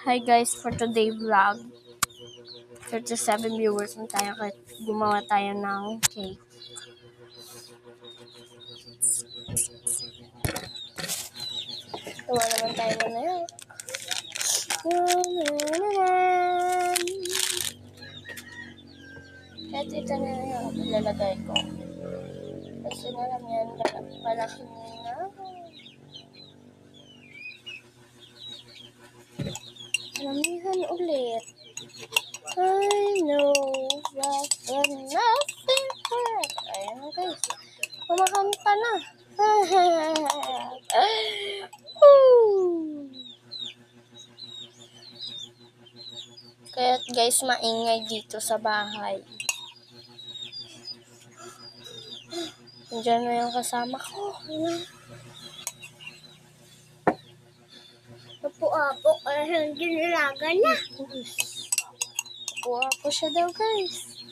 Hi guys, for today vlog, 37 viewers na tayo kahit gumawa tayo ng cake. Gawa naman tayo na yun. Kahit ito na yung ilalagay ko. Kasi na lang yan, malaki na. Maramihan ulit. I know that nothing hurt. Ayan na guys. Kumakanta na. Kaya guys, maingay dito sa bahay. Nandiyan na yung kasama ko. Apo-apo, ginilaga na. Apo siya daw guys.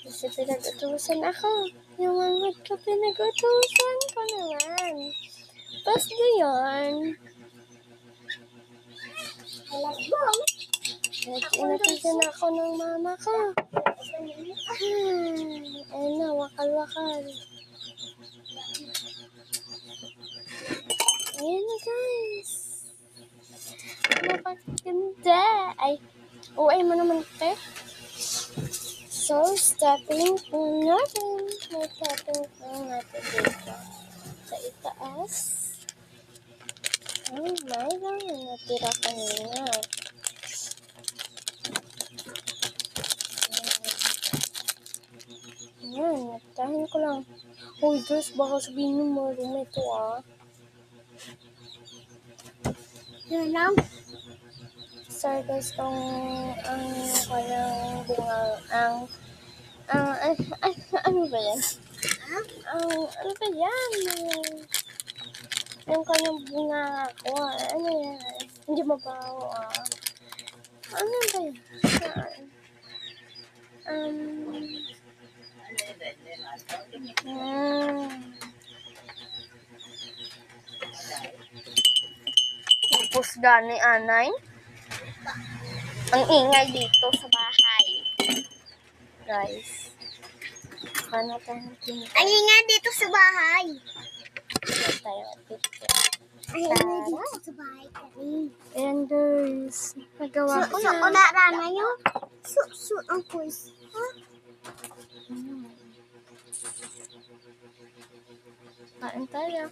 Kasi pinag-utusan ako. Yung mga ka pinag-utusan ko naman. Basta yun. Alabang. Inatusan ako ng mama ko. Ayun na, wakal-wakal. Ayan na guys. Napakaganda. Ay, uway mo naman te. So, stepping po natin. May stepping po natin dito. Sa itaas. Ay, may lang natira kanina. Ayan, natahin ko lang. Uy guys, baka sabihin mo marumi ito ah. Yun lang. Sorry guys kung ang kanyang bunga, ano ba yan? Ano ba yan? Yung kanyang bunga ko, ano yan? Hindi mabaho ah. Ano ba yan? Tapos gani anay. Ang ingay dito sa bahay. Guys. Paano tayo tinitay? Ay nga dito sa bahay. Tayo picture. Ay nga dito sa bahay kami. Ayan guys. Nagawa ko na. Una na yun. Suit ang quiz. Ha? Kain tayo.